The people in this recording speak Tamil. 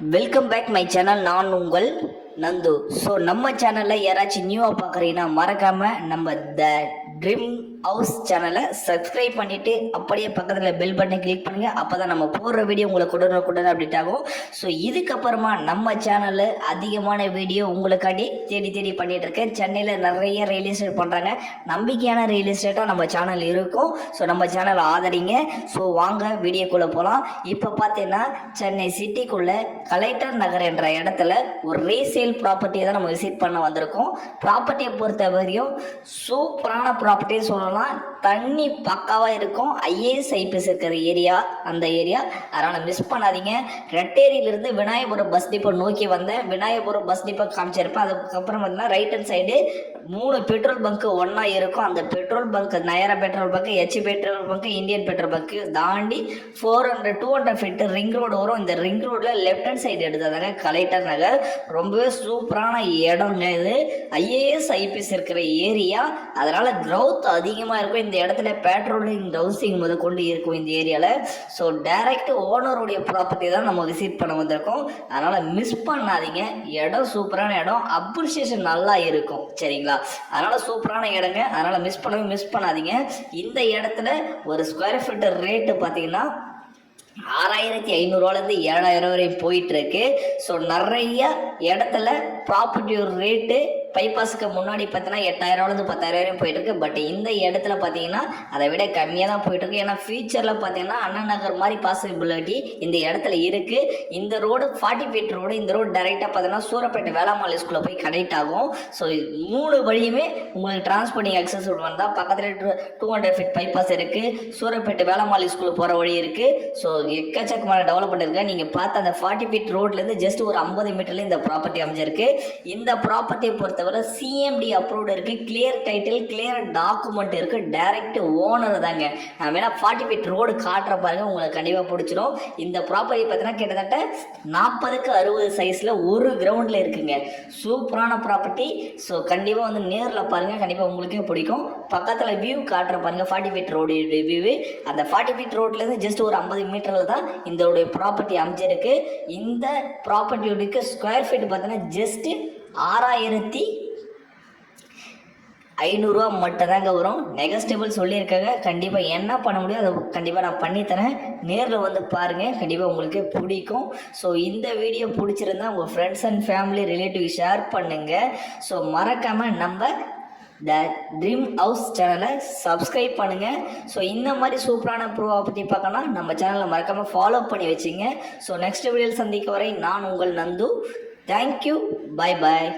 Welcome back my channel. நான் உங்கள் நந்து. ஸோ நம்ம சேனலில் யாராச்சும் நியூவாக பார்க்குறீங்கன்னா மறக்காமல் நம்ம த ட்ரீம் ஹவுஸ் சேனலை சப்ஸ்கிரைப் பண்ணிவிட்டு அப்படியே பக்கத்தில் பெல் பட்டனை கிளிக் பண்ணுங்கள். அப்போ தான் நம்ம போடுற வீடியோ உங்களுக்கு உடனுக்குடன் அப்டேட் ஆகும். ஸோ இதுக்கப்புறமா நம்ம சேனலில் அதிகமான வீடியோ உங்களுக்காண்டி தேடி தேடி பண்ணிகிட்ருக்கேன். சென்னையில் நிறைய ரியல் எஸ்டேட் பண்ணுறாங்க. நம்பிக்கையான ரியல் எஸ்டேட்டாக நம்ம சேனல் இருக்கும். ஸோ நம்ம சேனலை ஆதரிங்க. ஸோ வாங்க வீடியோக்குள்ளே போகலாம். இப்போ பார்த்தீங்கன்னா சென்னை சிட்டிக்குள்ளே கலெக்டர் நகர் என்ற இடத்துல ஒரு ரீசேல் ப்ராப்பர்ட்டியை தான் நம்ம விசிட் பண்ண வந்திருக்கோம். ப்ராப்பர்ட்டியை பொறுத்த வரையும் சூப்பரான ப்ராப்பர்ட்டியை சொல்லலாம். தண்ணி பக்காவாக இருக்கும். ஐஏஎஸ் ஐபிஎஸ் இருக்கிற ஏரியா அந்த ஏரியா, அதனால் மிஸ் பண்ணாதீங்க. ரெட்டேரியிலிருந்து விநாயகபுரம் பஸ் டிப்போ நோக்கி வந்தேன். விநாயகபுரம் பஸ் டிப்போ காமிச்சிருப்பேன். அதுக்கப்புறம் பார்த்தீங்கன்னா right hand side 3 petrol bunk ஒன்றா இருக்கும். அந்த petrol bunk Nayara petrol bunk, H petrol bunk, Indian petrol bunk தாண்டி 200 ஃபீட் ரிங் ரோடு வரும். இந்த ரிங் ரோடில் லெஃப்ட் ஹேண்ட் சைடு எடுத்ததாங்க கலெக்டர் நகர். ரொம்பவே சூப்பரான இடங்க இது. ஐஏஎஸ் ஐபிஎஸ் இருக்கிற ஏரியா, அதனால் க்ரௌத் அதிகமாக இருக்கும். இந்த இடத்துல பேட்ரோலிங் ஹவுசிங் முத கொண்டு இருக்கும் இந்த ஏரியாவில். ஸோ டைரக்ட் ஓனருடைய ப்ராப்பர்ட்டி தான் நம்ம விசிட் பண்ண வந்திருக்கோம். அதனால் மிஸ் பண்ணாதீங்க. இடம் சூப்பரான இடம், அப்ரிசியேஷன் நல்லா இருக்கும். சரிங்களா? அதனால் சூப்பரான இடங்க. அதனால் மிஸ் பண்ணாதீங்க. இந்த இடத்துல ஒரு ஸ்கொயர் ஃபீட் ரேட்டு பார்த்தீங்கன்னா 6500 7000 வரை போயிட்டு இருக்கு. ஸோ நிறைய இடத்துல ப்ராப்பர்ட்டியோட ரேட்டு பைபாஸுக்கு முன்னாடி பார்த்தீங்கன்னா 8000 10,000 போயிட்டு இருக்கு. பட் இந்த இடத்துல பார்த்தீங்கன்னா அதை விட கம்மியாக தான் போயிட்டு இருக்கு. ஏன்னா ஃபியூச்சரில் பார்த்தீங்கன்னா அண்ணா நகர் மாதிரி பாசிபிலிட்டி இந்த இடத்துல இருக்கு. இந்த ரோடு 40 ஃபீட் ரோடு. இந்த ரோடு டைரெக்டாக பார்த்தீங்கன்னா சூரப்பேட்டை வேளாமாலி ஸ்கூலில் போய் கனெக்ட் ஆகும். ஸோ 3 வழியுமே உங்களுக்கு டிரான்ஸ்போர்ட்டிங் அக்சஸ் வந்தால் பக்கத்தில் 200 ஃபீட் பைபாஸ் இருக்கு. சூரப்பேட்டை வேளாமாலி ஸ்கூலுக்கு போகிற வழி இருக்கு. ஸோ எக்கச்சக்கமான டெவலப்மெண்ட் இருக்கு. நீங்கள் பார்த்த அந்த 40 ஃபீட் ரோட்லேருந்து ஜஸ்ட் ஒரு 50 மீட்டர்ல இந்த ப்ராப்பர்ட்டி அமைஞ்சிருக்கு. இந்த ப்ராப்பர்ட்டியை பொறுத்தவரை சிஎம்டி அப்ரூவ்டு இருக்கு. கிளியர் டைட்டில், கிளியர் டாக்குமெண்ட் இருக்கு. டைரக்ட் ஓனர் தாங்க. நான் வேணா 40 ஃபீட் ரோடு காட்டுற பாருங்க, உங்களுக்கு கண்டிப்பாக பிடிச்சிடும். இந்த ப்ராப்பர்ட்டி பார்த்தீங்கன்னா கிட்டத்தட்ட 40க்கு 60 சைஸில் ஒரு கிரவுண்டில் இருக்குங்க. சூப்பரான ப்ராப்பர்ட்டி. ஸோ கண்டிப்பாக வந்து நேரில் பாருங்க, கண்டிப்பாக உங்களுக்கே பிடிக்கும். பக்கத்தில் வியூ காட்டுற பாருங்க, 40 ஃபீட் ரோடு வியூ. அந்த 40 ஃபீட் ரோட்லேருந்து ஜஸ்ட் ஒரு 50 மீட்டரில் தான் இந்த ப்ராப்பர்ட்டி அமைஞ்சிருக்கு. இந்த ப்ராப்பர்ட்டியோட ஸ்கொயர் ஃபீட் பார்த்தீங்கன்னா ஜஸ்ட் 6500 மட்டும் தாங்க வரும். நெகஸ்டபிள் சொல்லியிருக்காங்க. கண்டிப்பாக என்ன பண்ண முடியும் அதை கண்டிப்பாக நான் பண்ணித்தரேன். நேரில் வந்து பாருங்கள், கண்டிப்பாக உங்களுக்கு பிடிக்கும். ஸோ இந்த வீடியோ பிடிச்சிருந்தா உங்கள் friends and family relative share பண்ணுங்கள். ஸோ மறக்காமல் நம்ம த ட்ரீம் ஹவுஸ் சேனலை சப்ஸ்கிரைப் பண்ணுங்கள். ஸோ இந்த மாதிரி சூப்பரான ப்ராப்பர்ட்டி பார்க்கணும் நம்ம சேனலை மறக்காமல் ஃபாலோ பண்ணி வச்சுங்க. ஸோ நெக்ஸ்ட் வீடியோவில் சந்திக்க வரை நான் உங்கள் நந்து. தேங்க்யூ. Bye bye.